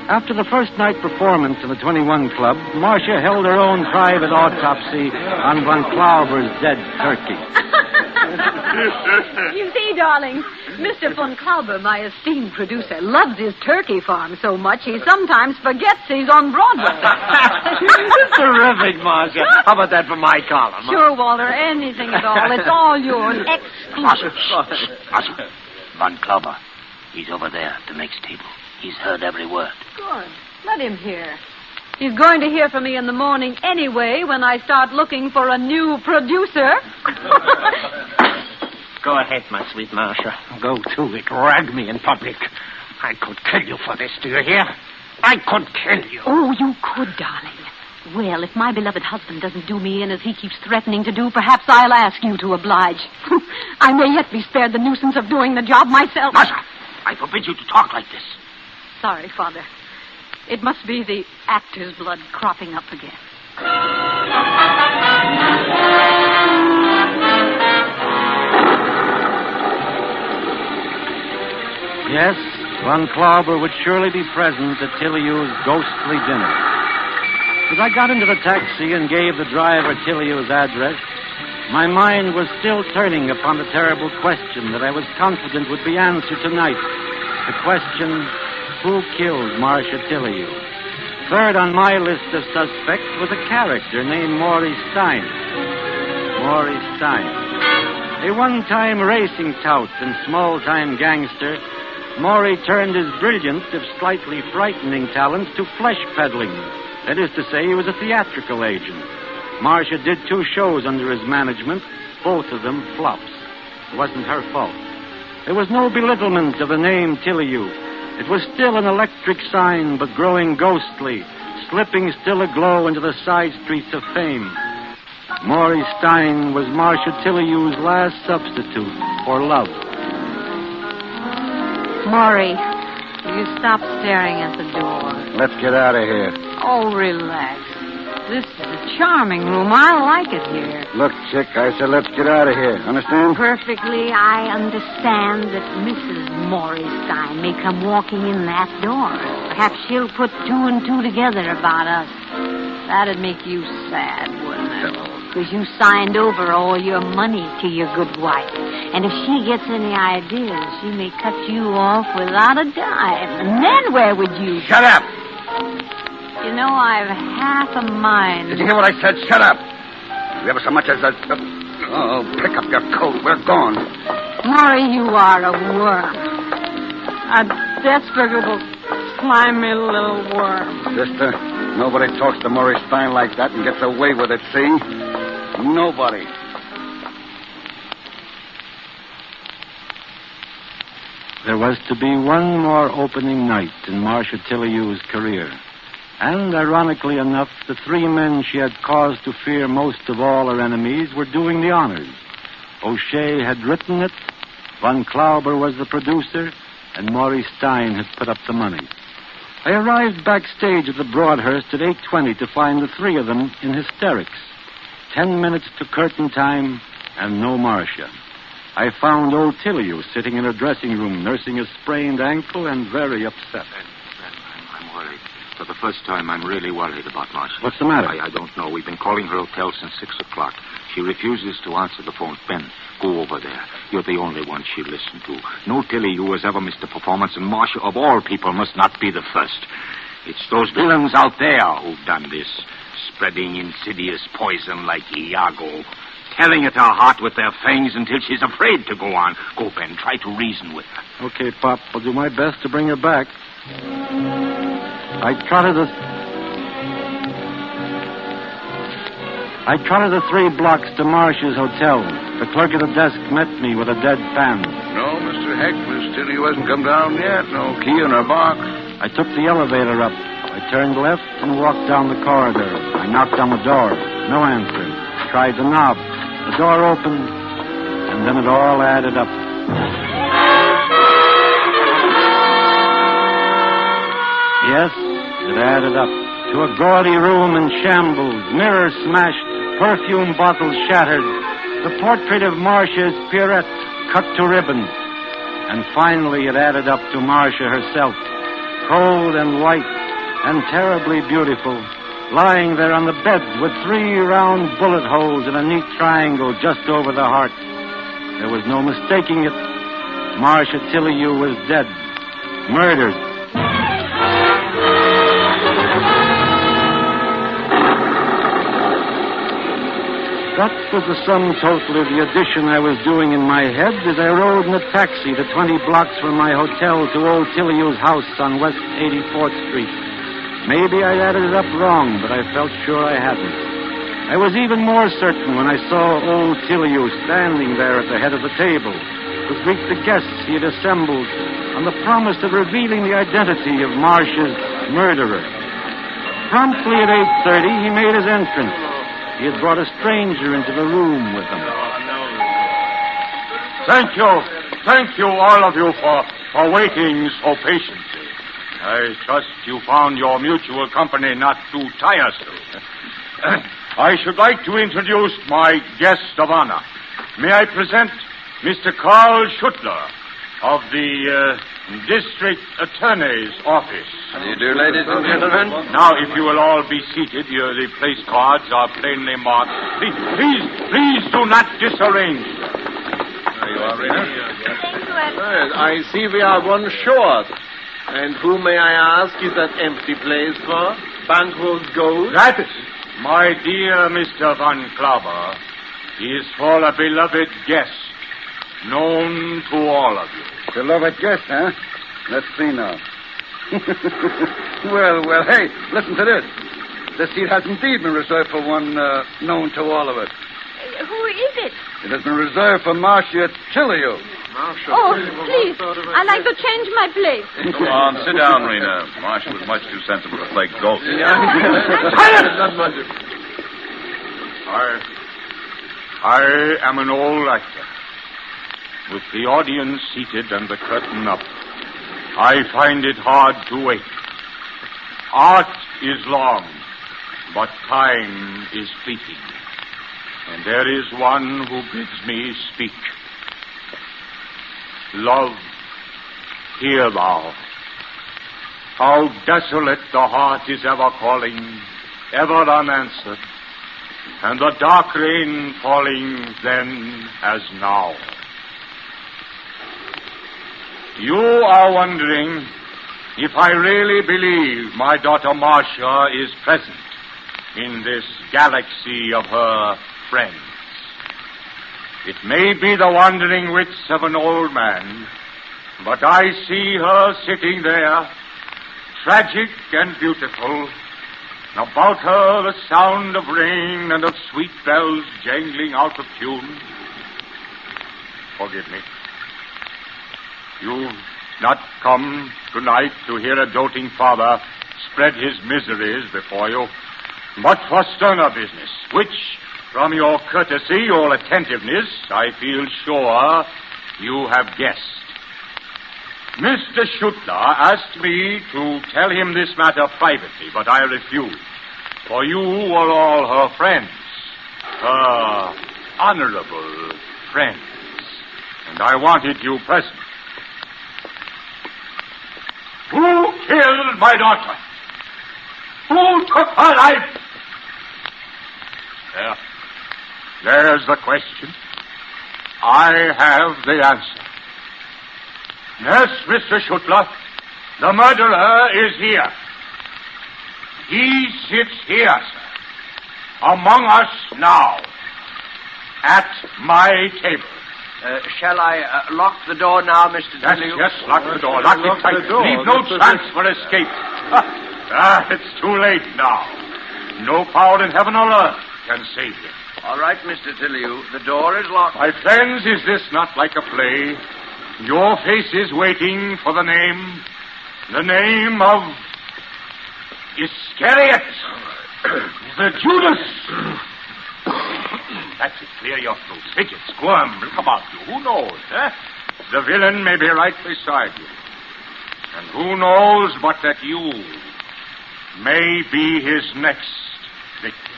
After the first night performance in the 21 Club, Marcia held her own private autopsy on Von Klauber's dead turkey. You see, darling, Mr. Von Klauber, my esteemed producer, loves his turkey farm so much he sometimes forgets he's on Broadway. Terrific, Marcia. How about that for my column? Sure, Walter, anything at all. It's all yours. Exclusive. Marcia. Von Klauber. He's over there at the next table. He's heard every word. Good. Let him hear. He's going to hear from me in the morning anyway when I start looking for a new producer. Go ahead, my sweet Marcia. Go to it. Rag me in public. I could kill you for this, do you hear? I could kill you. Oh, you could, darling. Well, if my beloved husband doesn't do me in as he keeps threatening to do, perhaps I'll ask you to oblige. I may yet be spared the nuisance of doing the job myself. Marcia, I forbid you to talk like this. Sorry, Father. It must be the actor's blood cropping up again. Yes, Von Klauber would surely be present at Tilliou's ghostly dinner. As I got into the taxi and gave the driver Tilliou's address, my mind was still turning upon the terrible question that I was confident would be answered tonight. The question, who killed Marcia Tilliou? Third on my list of suspects was a character named Maurice Stein. Maurice Stein. A one-time racing tout and small-time gangster, Maury turned his brilliant, if slightly frightening talents to flesh peddling. That is to say, he was a theatrical agent. Marcia did 2 shows under his management, both of them flops. It wasn't her fault. There was no belittlement of the name Tilliou. It was still an electric sign, but growing ghostly, slipping still aglow into the side streets of fame. Maurice Stein was Marcia Tilliou's last substitute for love. Maury, will you stop staring at the door? Let's get out of here. Oh, relax. This is a charming room. I like it here. Look, chick, I said let's get out of here. Understand? Perfectly, I understand that Mrs. Maurice Stein may come walking in that door. Perhaps she'll put 2 and 2 together about us. That'd make you sad, wouldn't it? Because you signed over all your money to your good wife. And if she gets any ideas, she may cut you off without a dime. And then where would you... Shut up! You know, I've half a mind... Did you hear what I said? Shut up! If you ever so much as a... Oh, pick up your coat. We're gone. Maury, you are a worm. A desperate little, slimy little worm. Sister, nobody talks to Maurice Stein like that and gets away with it, see? Nobody. There was to be one more opening night in Marcia Tilliou's career. And, ironically enough, the 3 men she had cause to fear most of all her enemies were doing the honors. O'Shea had written it, Von Klauber was the producer, and Maurice Stein had put up the money. I arrived backstage at the Broadhurst at 8:20 to find the 3 of them in hysterics. 10 minutes to curtain time, and no Marcia. I found old Tilliou sitting in her dressing room, nursing a sprained ankle and very upset. I'm worried. For the first time, I'm really worried about Marcia. What's the matter? I don't know. We've been calling her hotel since 6 o'clock. She refuses to answer the phone. Ben, go over there. You're the only one she'll listen to. No Tilliou has ever missed a performance, and Marcia, of all people, must not be the first. It's those villains out there who've done this, spreading insidious poison like Iago, tearing at her heart with their fangs until she's afraid to go on. Go, Ben, try to reason with her. Okay, Pop, I'll do my best to bring her back. I trotted the 3 blocks to Marcia's hotel. The clerk at the desk met me with a deadpan. No, Mr. Hecht, Miss Tilliou hasn't come down yet. No key in her box. I took the elevator up. I turned left and walked down the corridor. I knocked on the door. No answer. Tried the knob. The door opened, and then it all added up. Yes, it added up to a gaudy room in shambles, mirrors smashed, perfume bottles shattered, the portrait of Marcia's Pierrette cut to ribbons. And finally it added up to Marcia herself, cold and white, and terribly beautiful, lying there on the bed with 3 round bullet holes in a neat triangle just over the heart. There was no mistaking it. Marcia Tillyu was dead. Murdered. That was the sum total of the addition I was doing in my head as I rode in a taxi the 20 blocks from my hotel to old Tillyu's house on West 84th Street. Maybe I added it up wrong, but I felt sure I hadn't. I was even more certain when I saw old Tillyu standing there at the head of the table to greet the guests he had assembled on the promise of revealing the identity of Marcia's murderer. Promptly at 8:30, he made his entrance. He had brought a stranger into the room with him. Thank you, all of you, for waiting so patiently. I trust you found your mutual company not too tiresome. I should like to introduce my guest of honor. May I present Mr. Carl Schuttler of the District Attorney's Office. How do you do, ladies and gentlemen? Now, if you will all be seated, the place cards are plainly marked. Please do not disarrange. There you are, Rena. Thank you, Yes, I see we are one short. And who, may I ask, is that empty place for? Banquo's Gold? That, my dear Mr. Van Klauber, is for a beloved guest, known to all of you. Beloved guest, huh? Let's see now. well, hey, listen to this. This seat has indeed been reserved for one known to all of us. Who is it? It has been reserved for Marcia Tillyu. Oh, please. I'd like to change my place. Come on, sit down, Rena. Marcia was much too sensible to play ghost. I am an old actor. With the audience seated and the curtain up, I find it hard to wait. Art is long, but time is fleeting. And there is one who bids me speak. Love, hear thou. How desolate the heart is ever calling, ever unanswered, and the dark rain falling then as now. You are wondering if I really believe my daughter Marcia is present in this galaxy of her friends. It may be the wandering wits of an old man, but I see her sitting there, tragic and beautiful. About her the sound of rain and of sweet bells jangling out of tune. Forgive me. You've not come tonight to hear a doting father spread his miseries before you, but for sterner business, which, from your courtesy, your attentiveness, I feel sure you have guessed. Mr. Schuttler asked me to tell him this matter privately, but I refused. For you were all her friends, her honorable friends, and I wanted you present. Who killed my daughter? Who took her life? There's the question. I have the answer. Yes, Mr. Schuttler, the murderer is here. He sits here, sir, among us now, at my table. Shall I lock the door now, Mr. Tillyu? Yes, lock the door. Lock it tight. Leave no chance for escape. It's too late now. No power in heaven or earth can save him. All right, Mr. Tillyu, the door is locked. My friends, is this not like a play? Your face is waiting for the name of Iscariot, the Judas. That's it. Clear your throat. Fidget, squirm, look about you. Who knows, eh? The villain may be right beside you. And who knows but that you may be his next victim.